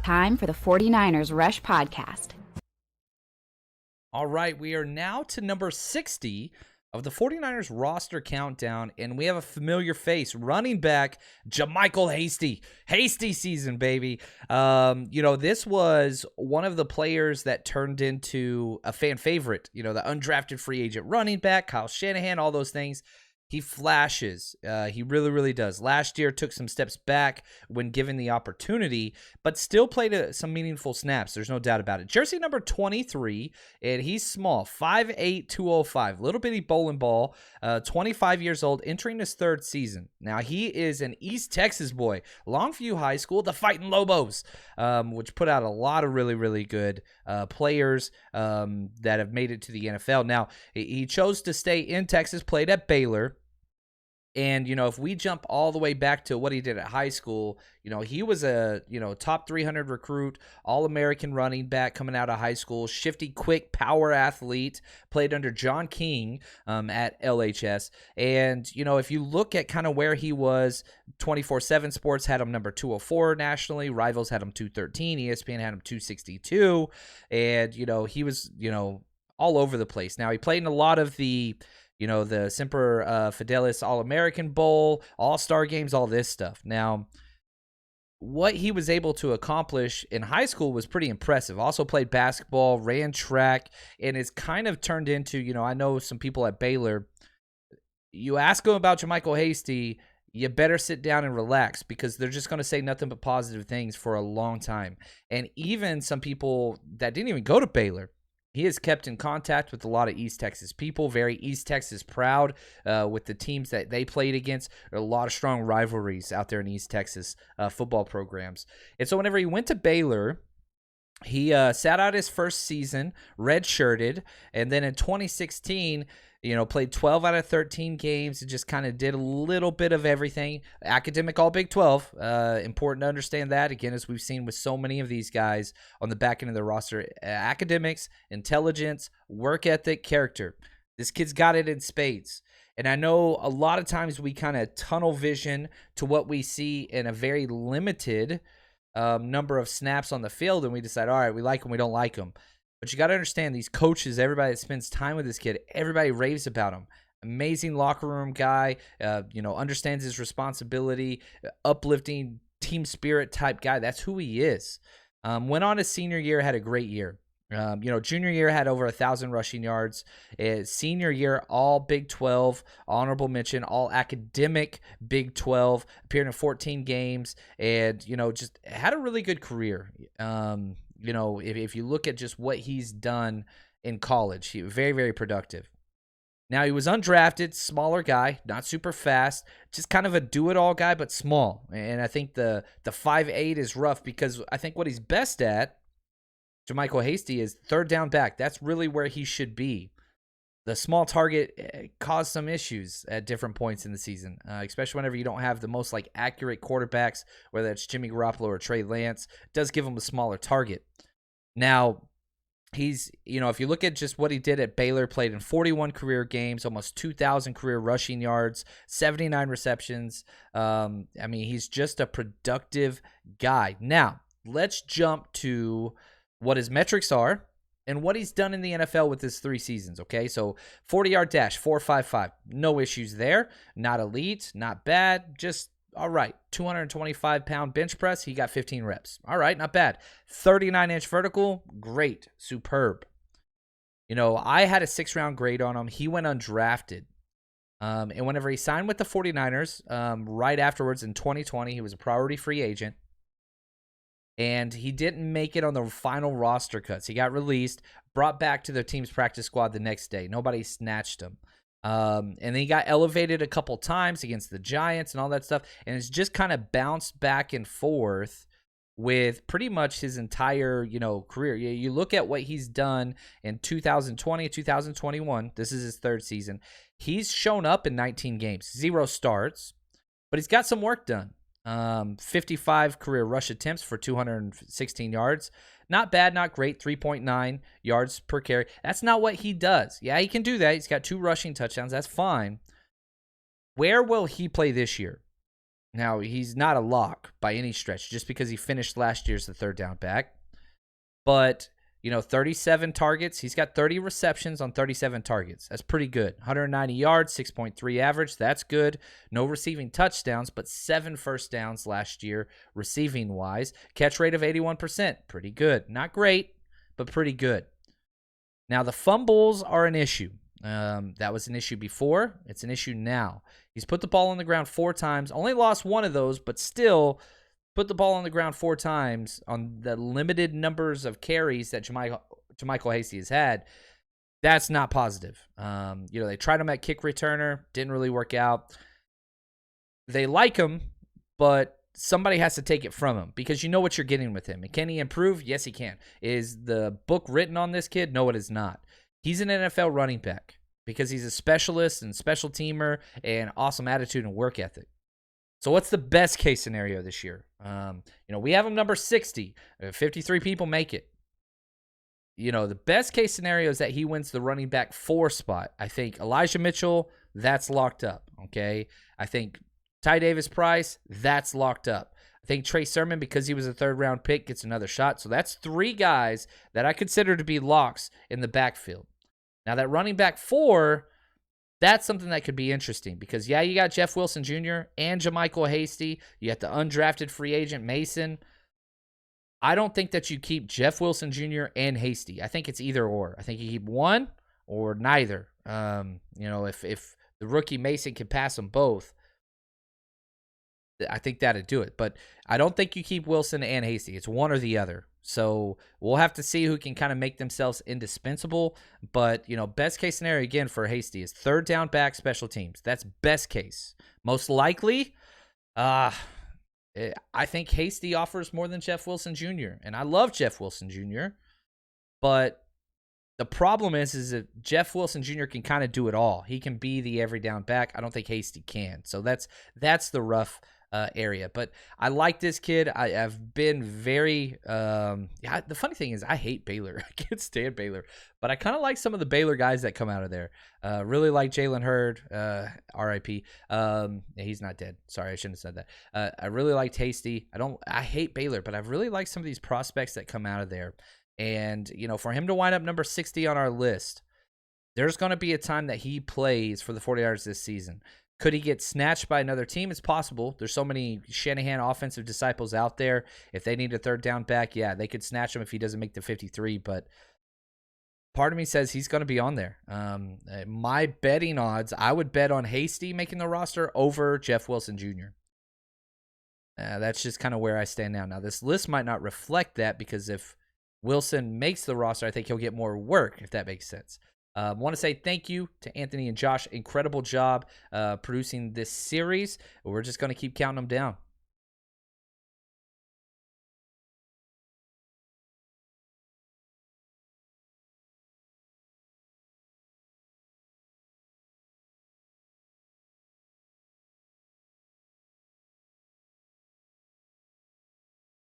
Time for the 49ers Rush Podcast. All right, we are now to number 60 of the 49ers roster countdown, and we have a familiar face, running back JaMycal Hasty. Hasty season, baby. This was one of the players that turned into a fan favorite, the undrafted free agent running back, Kyle Shanahan, all those things. He flashes. He really, really does. Last year took some steps back when given the opportunity, but still played some meaningful snaps. There's no doubt about it. Jersey number 23, and he's small, 5'8", 205. Little bitty bowling ball, 25 years old, entering his third season. Now, he is an East Texas boy. Longview High School, the Fighting Lobos, which put out a lot of really, really good players that have made it to the NFL. Now, he chose to stay in Texas, played at Baylor. And, if we jump all the way back to what he did at high school, he was a, top 300 recruit, All-American running back coming out of high school, shifty, quick, power athlete, played under John King at LHS. And, if you look at kind of where he was, 24/7 Sports had him number 204 nationally. Rivals had him 213. ESPN had him 262. And, he was, all over the place. Now, he played in a lot of the Semper Fidelis All-American Bowl, All-Star games, all this stuff. Now, what he was able to accomplish in high school was pretty impressive. Also played basketball, ran track, and is kind of turned into, I know some people at Baylor, you ask them about JaMycal Hasty, you better sit down and relax because they're just going to say nothing but positive things for a long time. And even some people that didn't even go to Baylor, he has kept in contact with a lot of East Texas people, very East Texas proud with the teams that they played against. There are a lot of strong rivalries out there in East Texas football programs. And so whenever he went to Baylor, he sat out his first season, redshirted, and then in 2016, played 12 out of 13 games and just kind of did a little bit of everything. Academic All Big 12. Important to understand that. Again, as we've seen with so many of these guys on the back end of their roster, academics, intelligence, work ethic, character. This kid's got it in spades. And I know a lot of times we kind of tunnel vision to what we see in a very limited number of snaps on the field, and we decide, all right, we like him, we don't like him. But you got to understand, these coaches, everybody that spends time with this kid, everybody raves about him. Amazing locker room guy, understands his responsibility, uplifting team spirit type guy. That's who he is. Went on his senior year, had a great year. Junior year had over 1,000 rushing yards. Senior year, all Big 12, honorable mention, all academic Big 12, appeared in 14 games, and, just had a really good career. If you look at just what he's done in college, he was very, very productive. Now, he was undrafted, smaller guy, not super fast, just kind of a do-it-all guy, but small. And I think the 5'8" is rough because I think what he's best at, JaMycal Hasty, is third down back. That's really where he should be. The small target caused some issues at different points in the season, especially whenever you don't have the most accurate quarterbacks, whether it's Jimmy Garoppolo or Trey Lance. It does give him a smaller target. Now, he's, if you look at just what he did at Baylor, played in 41 career games, almost 2,000 career rushing yards, 79 receptions. He's just a productive guy. Now, let's jump to what his metrics are and what he's done in the NFL with his 3 seasons, okay? So 40-yard dash, 4.55. No issues there. Not elite, not bad, just all right. 225-pound bench press, he got 15 reps. All right, not bad. 39-inch vertical, great, superb. I had a 6-round grade on him. He went undrafted. And whenever he signed with the 49ers, right afterwards in 2020, he was a priority free agent. And he didn't make it on the final roster cuts. He got released, brought back to the team's practice squad the next day. Nobody snatched him. And then he got elevated a couple times against the Giants and all that stuff. And it's just kind of bounced back and forth with pretty much his entire, career. You look at what he's done in 2020, 2021. This is his 3rd season. He's shown up in 19 games, 0 starts, but he's got some work done. 55 career rush attempts for 216 yards. Not bad, not great. 3.9 yards per carry. That's not what he does. Yeah, he can do that. He's got 2 rushing touchdowns. That's fine. Where will he play this year? Now, he's not a lock by any stretch just because he finished last year as the third down back. But, 37 targets. He's got 30 receptions on 37 targets. That's pretty good. 190 yards, 6.3 average. That's good. No receiving touchdowns, but 7 first downs last year receiving-wise. Catch rate of 81%. Pretty good. Not great, but pretty good. Now, the fumbles are an issue. That was an issue before. It's an issue now. He's put the ball on the ground 4 times. Only lost 1 of those, but still put the ball on the ground 4 times on the limited numbers of carries that JaMycal Hasty has had. That's not positive. They tried him at kick returner. Didn't really work out. They like him, but somebody has to take it from him because you know what you're getting with him. And can he improve? Yes, he can. Is the book written on this kid? No, it is not. He's an NFL running back because he's a specialist and special teamer and awesome attitude and work ethic. So what's the best case scenario this year? We have him number 60. 53 people make it. The best case scenario is that he wins the running back 4 spot. I think Elijah Mitchell, that's locked up, okay? I think Ty Davis-Price, that's locked up. I think Trey Sermon, because he was a third-round pick, gets another shot. So that's 3 guys that I consider to be locks in the backfield. Now, that running back 4, that's something that could be interesting because, you got Jeff Wilson Jr. and JaMycal Hasty. You got the undrafted free agent Mason. I don't think that you keep Jeff Wilson Jr. and Hasty. I think it's either or. I think you keep one or neither. If the rookie Mason can pass them both, I think that'd do it. But I don't think you keep Wilson and Hasty. It's one or the other. So we'll have to see who can kind of make themselves indispensable. But, best case scenario, again, for Hasty is third down back special teams. That's best case. Most likely, I think Hasty offers more than Jeff Wilson Jr. And I love Jeff Wilson Jr., but the problem is that Jeff Wilson Jr. can kind of do it all. He can be the every down back. I don't think Hasty can. So that's the rough area. But I like this kid. I've been very the funny thing is I hate Baylor. I can't stand Baylor, but I kind of like some of the Baylor guys that come out of there. Really like Jalen Hurd, RIP. He's not dead. Sorry, I shouldn't have said that. I really liked Hasty. I hate Baylor, but I really like some of these prospects that come out of there. And for him to wind up number 60 on our list, there's going to be a time that he plays for the 49ers this season. Could he get snatched by another team? It's possible. There's so many Shanahan offensive disciples out there. If they need a third down back, they could snatch him if he doesn't make the 53. But part of me says he's going to be on there. My betting odds, I would bet on Hasty making the roster over Jeff Wilson Jr. That's just kind of where I stand now. Now, this list might not reflect that because if Wilson makes the roster, I think he'll get more work, if that makes sense. Want to say thank you to Anthony and Josh. Incredible job producing this series. We're just going to keep counting them down.